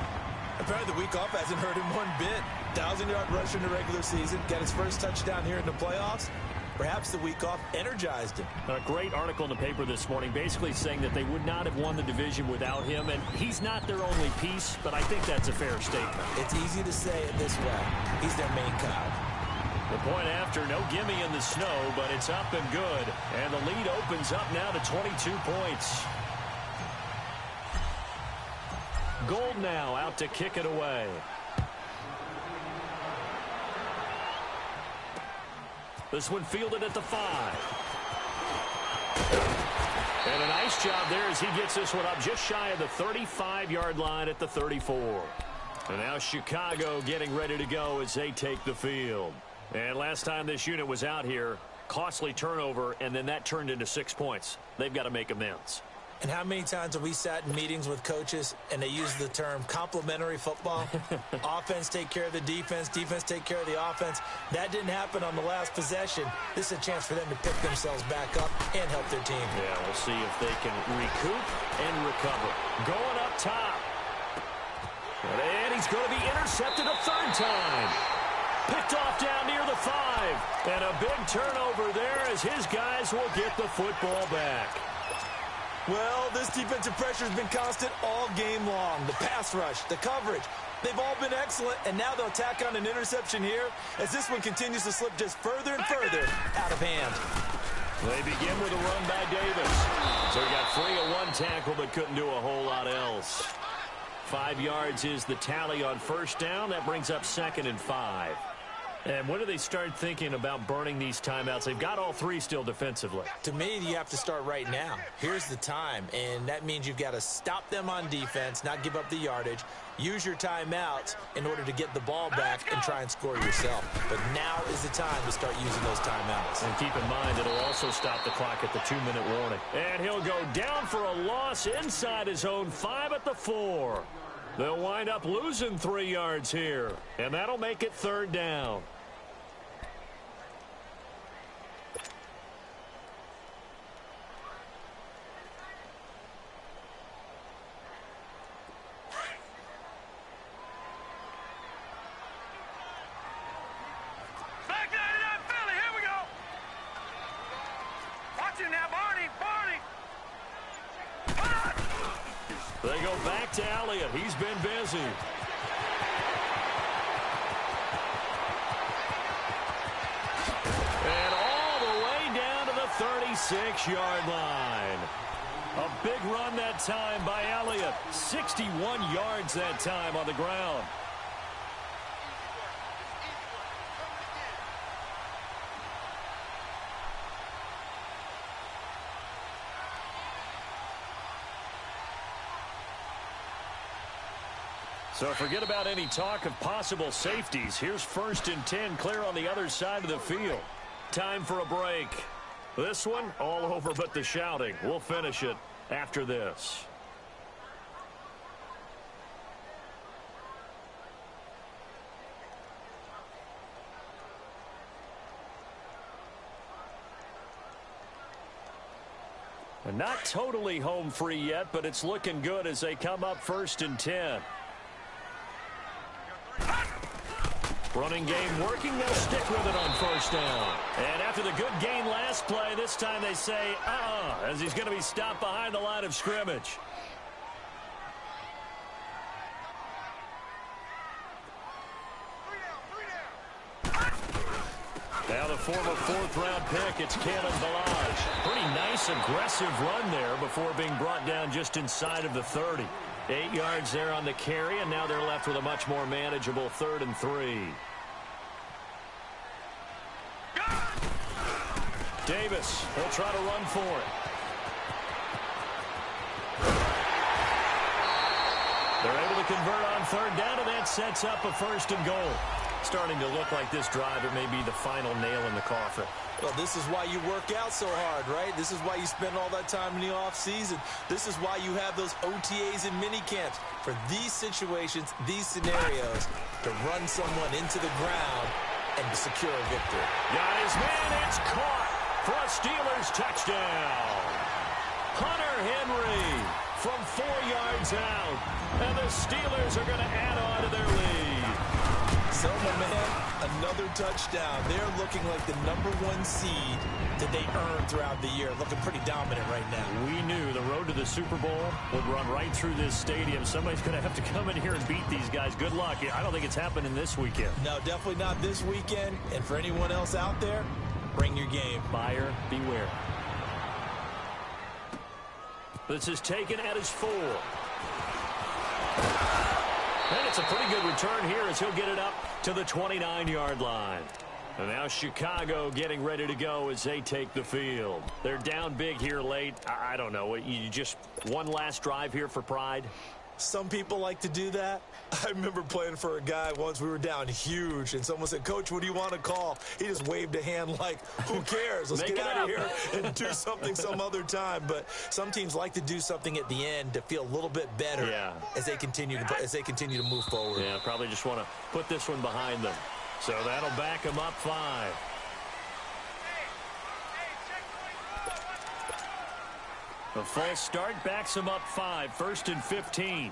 Apparently the week off hasn't hurt him one bit. 1,000-yard rusher in the regular season. Got his first touchdown here in the playoffs. Perhaps the week off energized him. A great article in the paper this morning basically saying that they would not have won the division without him. And he's not their only piece, but I think that's a fair statement. It's easy to say it this way. He's their main cog. The point after, no gimme in the snow, but it's up and good. And the lead opens up now to 22 points. Gold now out to kick it away. This one fielded at the 5. And a nice job there as he gets this one up just shy of the 35-yard line at the 34. And now Chicago getting ready to go as they take the field. And last time this unit was out here, costly turnover, and then that turned into 6 points. They've got to make amends. And how many times have we sat in meetings with coaches and they use the term complementary football? Offense take care of the defense, defense take care of the offense. That didn't happen on the last possession. This is a chance for them to pick themselves back up and help their team. Yeah, we'll see if they can recoup and recover. Going up top. And he's going to be intercepted a 3rd time. Picked off down near the 5. And a big turnover there as his guys will get the football back. Well, this defensive pressure has been constant all game long. The pass rush, the coverage, they've all been excellent, and now they'll tack on an interception here as this one continues to slip just further and further out of hand. They begin with a run by Davis. So he got free of 1 tackle but couldn't do a whole lot else. 5 yards is the tally on first down. That brings up 2nd and 5. And when do they start thinking about burning these timeouts? They've got all 3 still defensively. To me, you have to start right now. Here's the time, and that means you've got to stop them on defense, not give up the yardage, use your timeouts in order to get the ball back and try and score yourself. But now is the time to start using those timeouts. And keep in mind, it'll also stop the clock at the 2-minute warning. And he'll go down for a loss inside his own 5 at the 4. They'll wind up losing 3 yards here, and that'll make it 3rd down. They go back to Elliott. He's been busy. And all the way down to the 36-yard line. A big run that time by Elliott. 61 yards that time on the ground. So forget about any talk of possible safeties. Here's 1st and 10 clear on the other side of the field. Time for a break. This one all over but the shouting. We'll finish it after this. And not totally home free yet, but it's looking good as they come up 1st and 10. Running game working. They'll stick with it on 1st down. And after the good gain last play, this time they say, as he's going to be stopped behind the line of scrimmage. Now the former 4th-round pick, it's Kalen Ballage. Pretty nice, aggressive run there before being brought down just inside of the 30. 8 yards there on the carry, and now they're left with a much more manageable 3rd and 3. Davis will try to run for it. They're able to convert on 3rd down, and that sets up a 1st and goal. Starting to look like this drive, it may be the final nail in the coffin. Well, this is why you work out so hard, right? This is why you spend all that time in the offseason. This is why you have those OTAs and mini camps. For these situations, these scenarios, to run someone into the ground and secure a victory. Got his man, it's caught for a Steelers touchdown. Hunter Henry from 4 yards out. And the Steelers are going to add on to their lead. So, my man, another touchdown. They're looking like the #1 seed that they earned throughout the year. Looking pretty dominant right now. We knew the road to the Super Bowl would run right through this stadium. Somebody's going to have to come in here and beat these guys. Good luck. I don't think it's happening this weekend. No, definitely not this weekend. And for anyone else out there, bring your game. Buyer beware. This is taken at his 4. And it's a pretty good return here as he'll get it up to the 29-yard line. And now Chicago getting ready to go as they take the field. They're down big here late. I don't know. You just one last drive here for pride? Some people like to do that. I remember playing for a guy once. We were down huge, and someone said, "Coach, what do you want to call?" He just waved a hand like, who cares? Let's get out of here and do something some other time. But some teams like to do something at the end to feel a little bit better as they continue to move forward. Yeah, probably just want to put this one behind them. So that'll back them up 5. A false start backs them up 5. 1st and 15.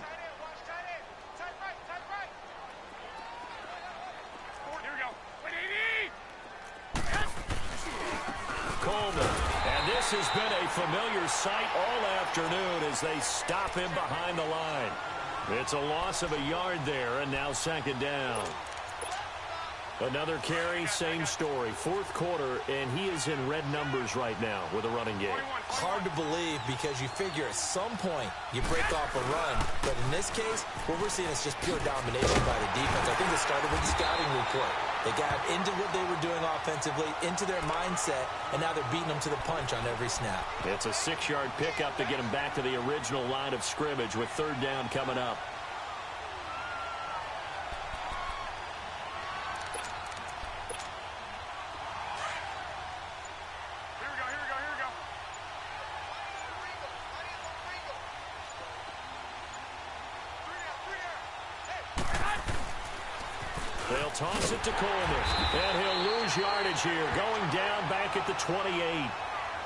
Coleman. And this has been a familiar sight all afternoon as they stop him behind the line. It's a loss of a yard there, and now 2nd down. Another carry, same story. 4th quarter, and he is in red numbers right now with a running game. Hard to believe because you figure at some point you break off a run. But in this case, what we're seeing is just pure domination by the defense. I think it started with the scouting report. They got into what they were doing offensively, into their mindset, and now they're beating them to the punch on every snap. It's a 6-yard pickup to get them back to the original line of scrimmage with 3rd down coming up. They'll toss it to Coleman, and he'll lose yardage here, going down back at the 28.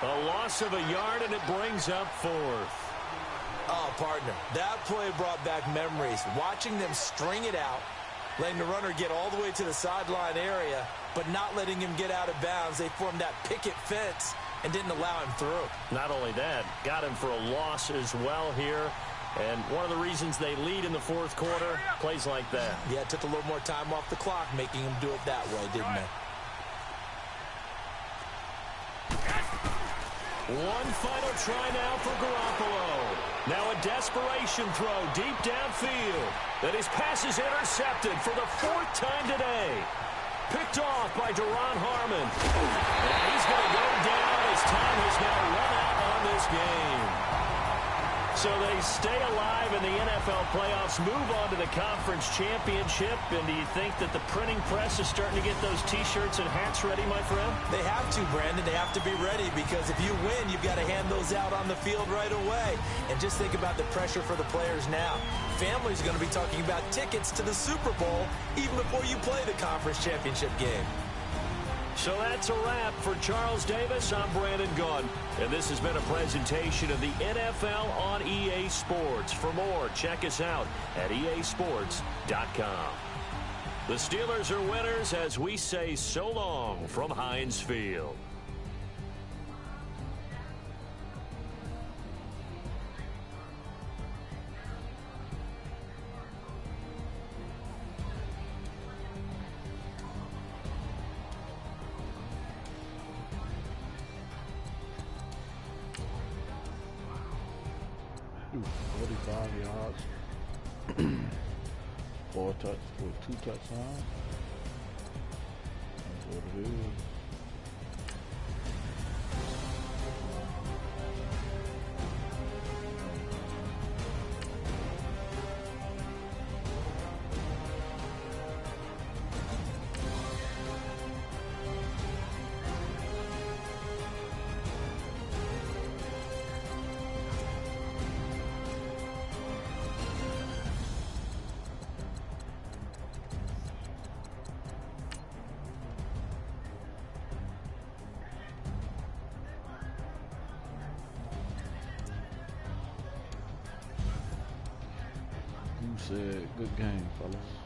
A loss of a yard, and it brings up 4th. Oh, partner, that play brought back memories. Watching them string it out, letting the runner get all the way to the sideline area, but not letting him get out of bounds. They formed that picket fence and didn't allow him through. Not only that, got him for a loss as well here. And one of the reasons they lead in the 4th quarter, plays like that. Yeah, it took a little more time off the clock, making him do it that way, didn't it? One final try now for Garoppolo. Now a desperation throw deep downfield. And his pass is intercepted for the 4th time today. Picked off by Deron Harmon. And he's going to go down as time has now run out on this game. So they stay alive in the NFL playoffs, move on to the conference championship. And do you think that the printing press is starting to get those T-shirts and hats ready, my friend? They have to, Brandon. They have to be ready because if you win, you've got to hand those out on the field right away. And just think about the pressure for the players now. Families are going to be talking about tickets to the Super Bowl even before you play the conference championship game. So that's a wrap for Charles Davis. I'm Brandon Gunn, and this has been a presentation of the NFL on EA Sports. For more, check us out at easports.com. The Steelers are winners as we say so long from Heinz Field. Ooh, 45 yards. 2 touchdowns. That's what it is. Said good game, fellas.